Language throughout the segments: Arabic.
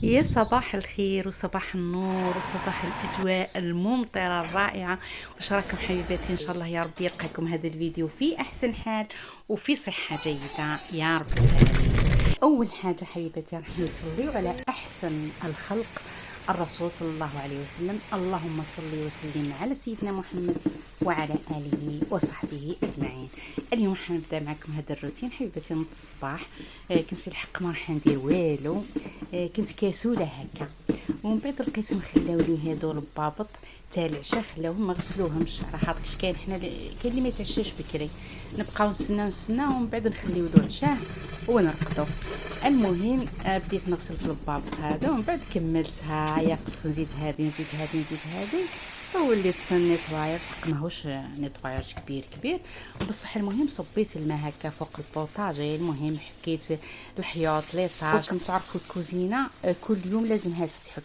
يا صباح الخير وصباح النور وصباح الأجواء الممطرة الرائعة. وش راكم حبيباتي؟ إن شاء الله يا رب يلقاكم هذا الفيديو في أحسن حال وفي صحة جيدة يا رب العالمين. أول حاجة حبيباتي راح نصلي على أحسن الخلق الرسول صلى الله عليه وسلم. اللهم صل وسلم على سيدنا محمد وعلى آله وصحبه أجمعين. اليوم حنبدا معكم هذا الروتين حبيباتي من الصباح. كنت الحق ما راح ندير والو. كنت كسوله هكا، ومن بعد لقيتهم خلاو لي هادو البابط تاع العشاء، خلاوهم ما غسلوهمش. راه خاطرش كاين حنا كاين اللي ما يتعشاش بكري، نبقاو نستناو ومن بعد نخليو له عشاه ونرقدو. المهم بديت نغسل في البابط هذا، ومن بعد كملتها يقص نزيد هذه نزيد هذه نزيد هذه، وليت في النيطواياج. حق ماهوش نيطواياج كبير كبير بصح. المهم صبيت الماء هكا فوق البوطاجي، المهم حكيت الحياط ليطاج. كنت تعرفوا الكوزينه كل يوم لازمها تتحك،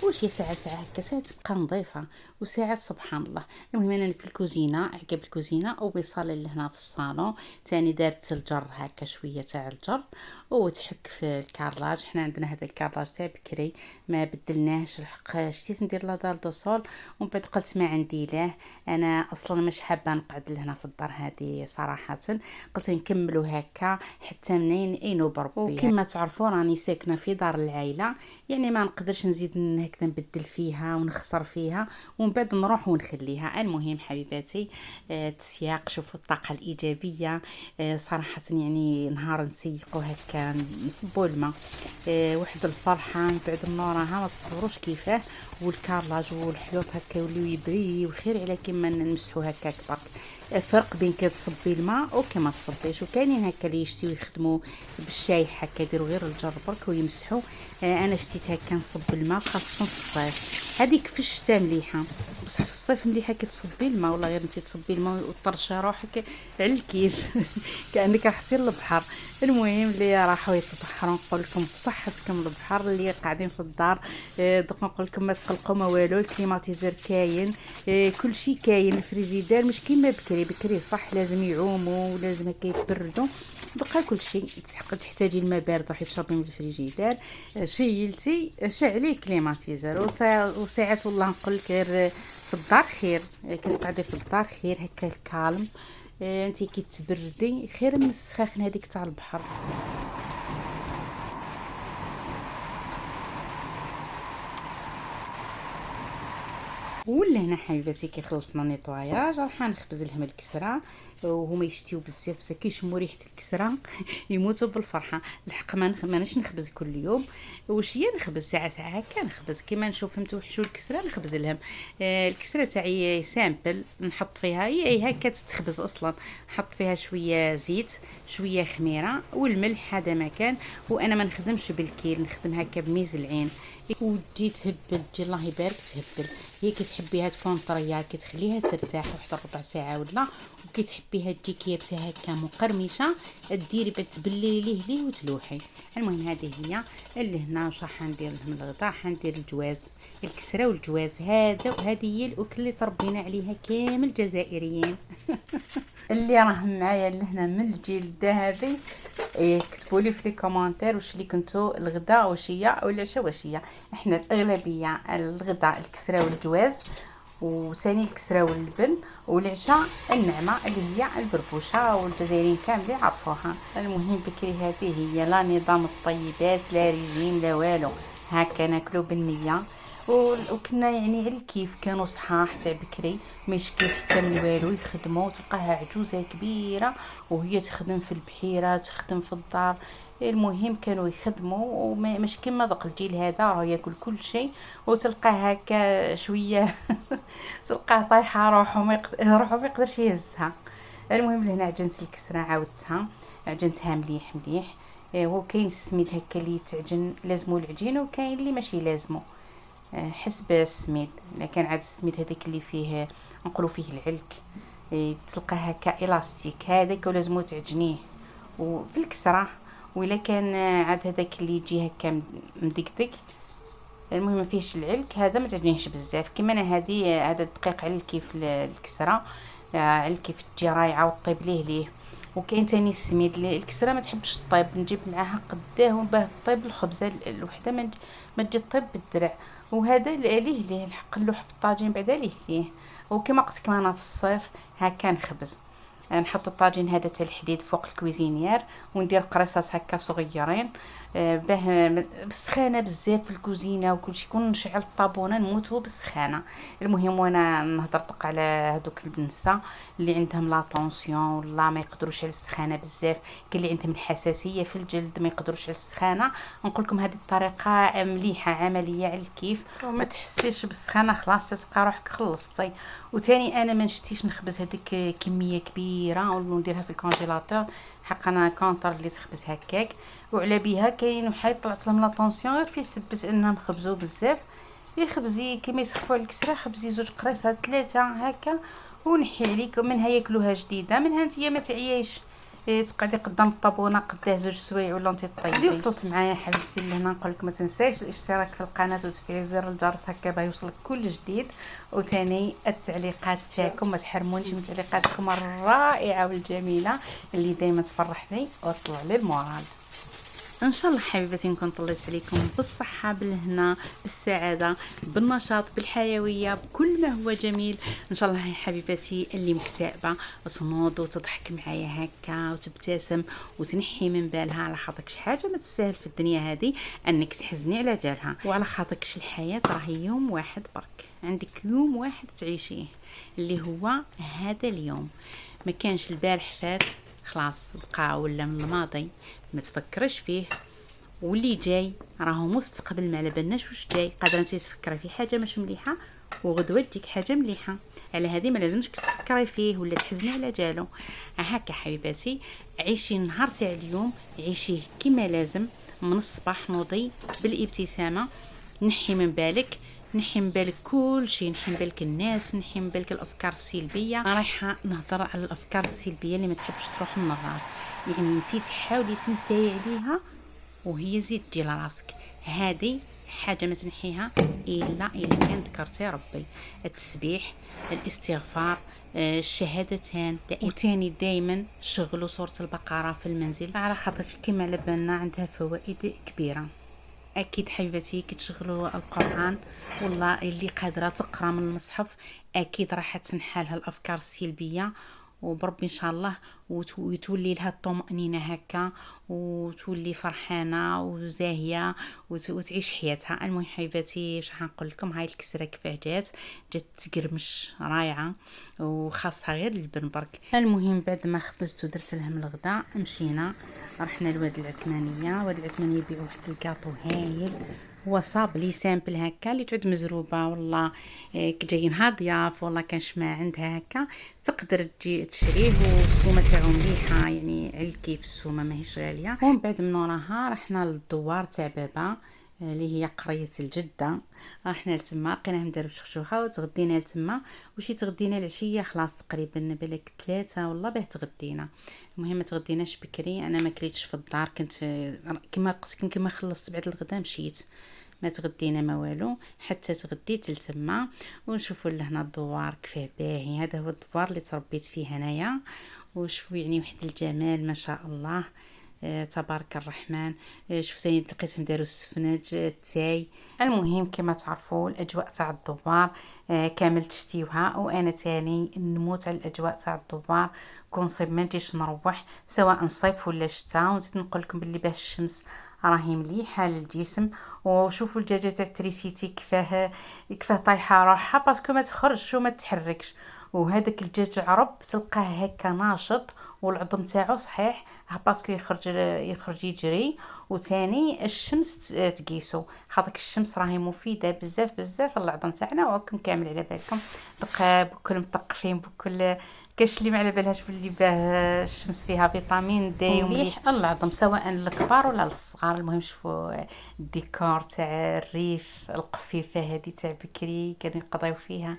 وشي ساعة هكا ساعة تبقى نظيفة، وساعات سبحان الله. المهم انا نت الكوزينة، عقب الكوزينة وبصال اللي هنا في الصالون تاني دارت الجر هكا شوية تاع الجر، وتحك في الكراج. حنا عندنا هذا الكراج تاع بكري ما بدلناهش، الحق شتيت ندير لا دار دو سول ومن بعد قلت ما عندي ليه. انا اصلا مش حابه نقعد لهنا في الدار هذه صراحه، قلت نكملوا هكا حتى منين ينوب ربي. وكما تعرفوا راني ساكنه في دار العائله، يعني ما نقدرش نزيد هكذا نبدل فيها ونخسر فيها ومن بعد نروح ونخليها. المهم حبيباتي تسياق، شوفوا الطاقه الايجابيه. صراحه يعني نهار نسيقوا هكا نصبوا الماء، واحد الفرحه من بعد النوراها ما تصوروش كيفاه. والكارلاج والحيوط هكا يوليو يبري وخير على كيما نمسحوا هكاك برك. فرق بين كتصبي الماء وكما تصبيش. وكاينين هكا اللي يشتيو يخدموا بالشايح هكا يديروا غير الجر برك ويمسحوا. انا شتيت هكا نصب الماء خاصه في الصيف. هذيك في الشتاء مليحه، بصح في الصيف مليحه كي تصبي الماء، والله غير انت تصبي الماء وطرشي روحك على الكيف كانك رحتي للبحر. المهم اللي راحوا يتبحروا نقول لكم بصحتكم البحر، اللي قاعدين في الدار دوك نقول لكم ما تقلقوا ما والو. الكليماتيزور كاين، كل شيء كاين. الفريجيدير مش كيما بكري، بكري صح لازم يعوموا ولازم هكا يتبردوا، بقى كل شيء تحتاجي الماء بارد راح تشربي من الفريجيدير. شيلتي شعلي كليماتيزور. وساعات والله نقول لك غير في الدار خير، كتقعدي في الدار خير هكا الكالم. انتي كي تبردي خير من السخاخن هذيك تاع البحر. ولا هنا حبيباتي كي خلصنا نيطواياج راح نخبز لهم الكسره، وهما يشتيو بزاف بزاف كيشموا ريحه الكسره يموتوا بالفرحه. الحق ماناش نخبز كل يوم، وشيه نخبز ساعه ساعه هكا نخبز كيما نشوفهم توحشوا الكسره نخبز لهم. الكسره تاعي سامبل، نحط فيها هي هكا تتخبز اصلا. نحط فيها شويه زيت شويه خميره والملح هذا ما كان. وانا ما نخدمش بالكيل، نخدم هكا بميز العين. وتجي تهبل، تجي الله يبارك تهبل. هي كي تحبيها تكون طريه كي تخليها ترتاح واحد ربع ساعه ولا، وكي تحبيها تجي كيابسه هكا مقرمشه ديري تبلي ليه وتلوحي. المهم هذه هي اللي هنا. واش راح ندير لهم الغداء؟ راح ندير الجواز، الكسره والجواز هذا، وهذه هي الاكل اللي تربينا عليها كامل الجزائريين اللي راهم معايا لهنا من الجيل الذهبي. كتبوا لي في لي كومونتير واش اللي كنتو الغداء واش هي او العشاء واش هي. احنا الاغلبيه الغداء الكسره والجواز، وثاني الكسره واللبن، والعشاء النعمه اللي هي البربوشه، والجزائريين كاملين يعرفوها. المهم بكري هذه هي لا نظام الطيبات لا ريجيم لا والو، هكا ناكلو بالنيه. وكنا يعني على الكيف، كانوا صحاح تاع بكري ما يشكيو حتى من والو، يخدموا تلقاها عجوزه كبيره وهي تخدم في البحيره تخدم في الدار. المهم كانوا يخدموا ومش كما ذاك الجيل هذا راه ياكل كل شيء، وتلقاه هكا شويه تلقاه طايحه روحه روحه ما يقدرش يهزها. المهم لهنا عجنت الكسره عاودتها عجنتها مليح مليح. هو كاين السميد هكا اللي تعجن لازمو العجين، وكاين اللي ماشي لازمو حسب السميد. لكن عاد السميد هذاك اللي فيه نقولوا فيه العلك تلقاه هكا الاستيك هذاك ولازمو تعجنيه وفي الكسره. وإلا كان عاد هذاك اللي يجي هكا مدقدق، المهم ما فيهش العلك هذا ما تعجنيهش بزاف. كيما انا هذه هذا الدقيق على كيف الكسره على كيف تجي رايعه وطيب ليه وكاين تاني السميد الكسره ما تحبش طيب، نجيب معاها قداه وباه طيب الخبزه الوحده ما تجي طيب بالدرع. وهذا ليه نقلوه في الطاجين بعدا ليه. وكما قلت لكم انا في الصيف هكا نخبز، نحط الطاجين هذا تاع الحديد فوق الكويزينيير وندير قريصات هكا صغيرين، باه بالسخانه بزاف في الكوزينه وكلشي، كون نشعل الطابونه نموتو بالسخانه. المهم وانا نهضرطق على هذوك البنسه اللي عندهم لا طونسيون ولا ما يقدروش على السخانه بزاف، كاين اللي عندهم الحساسيه في الجلد ما يقدروش على السخانه، نقول لكم هذه الطريقه مليحه عمليه على الكيف وما تحسيش بالسخانه، خلاص تلقى روحك خلصتي. وتاني انا ما نشتيش نخبز هذيك كميه كبيره ونديرها في الكونجيلاتور، حق انا كونطر اللي تخبز هكاك. وعلى بها كاين وحيد طلعت لهم لا طونسيون غير في سبت انهم خبزوا بزاف، يخبزي كيما يسخفوا على الكسره خبزي 2 قريصات 3 هكا ونحي عليك، منها ياكلوها جديده، منها نتيا ما تعياش تقعدي قدام الطابونه قداه 2 سوايع ولا انت طيبي. اللي وصلت معايا حبيبتي لهنا نقول لك ما تنساش الاشتراك في القناه وتفعيل زر الجرس هكا باه يوصلك كل جديد، وثاني التعليقات تاعكم ما تحرمونيش من تعليقاتكم الرائعه والجميله اللي دائما تفرحني وتطلع لي المورال. ان شاء الله حبيباتي نكون طليت عليكم بالصحه بالهنا بالسعاده بالنشاط بالحيويه بكل ما هو جميل. ان شاء الله يا حبيباتي اللي مكتئبه وتنوض وتضحك معايا هكا وتبتسم وتنحي من بالها، على خاطرك شي حاجه ما تستاهل في الدنيا هذه انك تحزني على جالها، وعلى خاطرك الحياه راهي يوم واحد برك، عندك يوم واحد تعيشيه اللي هو هذا اليوم، ما كانش البارح فات خلاص بقى ولا من الماضي ما تفكرش فيه، واللي جاي راهو مستقبل ما على بالناش واش جاي، قادره انت تفكري في حاجه مش مليحه وغدوه تجيك حاجه مليحه، على هذه ما لازمش تفكري فيه ولا تحزني على جالو. هكا حبيباتي عيشي النهار تاع اليوم، عيشيه كما لازم، من الصباح نوضي بالابتسامه، نحي من بالك كل شيء، نحي من بالك الناس، نحي من بالك الافكار السلبيه. رايحه نهضر على الافكار السلبيه اللي ما تحبش تروح من الراس، يعني انتي تحاولي تنساي عليها وهي زيد تجي لراسك، هذه حاجه ما تنحيها الا كان ذكرتي ربي، التسبيح الاستغفار الشهادتان. وتاني دائما شغلوا سوره البقره في المنزل، على خاطر كما على بالنا عندها فوائد كبيره. اكيد حبيباتي كي تشغلوا القران والله اللي قادره تقرا من المصحف اكيد راح تنحالها الافكار السلبيه، وبربي ان شاء الله وتولي لها الطمأنينة هكا وتولي فرحانه وزاهيه وتعيش حياتها. المهم حبيباتي واش نقول لكم، هاي الكسره كيفاه جات تقرمش رائعه وخاصها غير البن برك. المهم بعد ما خبزت ودرت لهم الغداء مشينا رحنا لواد العثمانيه. واد العثمانيه يبيعوا واحد الكاطو هايل، هو صاب لي سامبل هكا اللي تعود مزروبه والله كي جايينها ضياف والله كانش ما عندها هكا تقدر تجي تشريه، والسومه تاعو مليحه يعني على الكيف، السومه ماهيش غاليه. ومن بعد من وراها رحنا للدوار تاع بابا اللي هي قريه الجده، رحنا لتما لقيناهم داروا شخشوخه وتغدينا لتما، وشي تغدينا العشيه خلاص تقريبا بالك 3 والله باه تغدينا. المهم ما تغديناش بكري، انا ما كليتش في الدار، كنت كما قلت لكم كما خلصت بعد الغداء مشيت ما تغدينا ما والو حتى تغديت لتما. ونشوفوا لهنا الدوار كيفاه باهي، هذا هو الدوار اللي تربيت فيه هنايا، وشوفوا يعني واحد الجمال ما شاء الله تبارك الرحمن. شوف ثاني لقيتهم داروا السفنج التاي. المهم كما تعرفوا الاجواء تاع الدوار كامل تشتيوها، وانا تاني نموت على الاجواء تاع الدوار، كون صيب ما نجيش نروح سواء صيف ولا شتاء. ونزيد نقول لكم باللي باش الشمس راهي مليحه للجسم. وشوفوا الدجاجه تاع التريسيتي كيفاه طايحه روحها باسكو ما تخرجش وما تحركش، وهذاك الدجاج عرب تلقاه هكا ناشط والعظم تاعو صحيح باسكو يخرج يجري. وثاني الشمس تقيسو، خاطر الشمس راهي مفيده بزاف العظم تاعنا، وكم كامل على بالكم بقى بكل مثقفين بكل كاش اللي ما على بالهاش باللي باه الشمس فيها فيتامين دي ومليح العظم سواء للكبار ولا للصغار. المهم شوفوا الديكور تاع الريف القفيفه هذه تاع بكري كانوا يقضيو فيها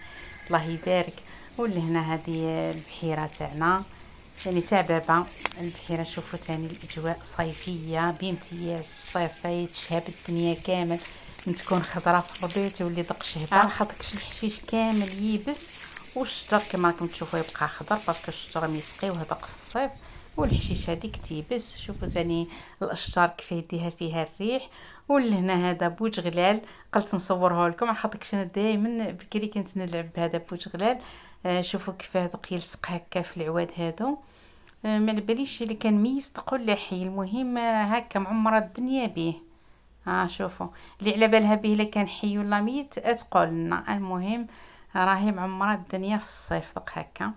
الله يبارك. ولهنا هذه البحيره تاعنا يعني تاع بابا البحيره. شوفوا تاني الاجواء صيفيه بامتياز، صيفي تشهب الدنيا كامل، من تكون خضره في الربيع تولي دق شهبه، على خاطرش الحشيش كامل يبس، والشجر كما راكم تشوفوا يبقى خضر باسكو الشجر ميسقي وهذاك في الصيف والحشيش هذيك تيبس. شوفوا تاني الاشجار كيف يديها فيها الريح. واللهنا هذا بوج غلال، قلت نصوره لكم على خاطر انا دائما بكري كنت نلعب بهذا بوج غلال. شوفوا كيف هذا يلصق هكا في العواد هادو. ما على باليش اللي كان ميز تقول له حي. المهم هكا معمره الدنيا به. ها شوفوا اللي على بالها به الا كان حي ولا ميت تقول لنا. المهم راهي معمره الدنيا في الصيف دق هكا.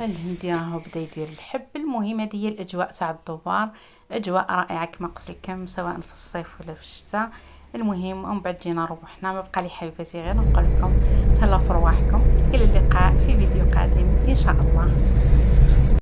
الهندي راهو بدا يدير الحب. المهم هذه هي الاجواء تاع الدوبار، اجواء رائعه كما قلت لكم سواء في الصيف ولا في الشتاء. المهم ومن بعد جينا روحنا. ما بقى لي حبيباتي غير نقول لكم تهلاو في رواحكم. الى اللقاء في فيديو قادم ان شاء الله.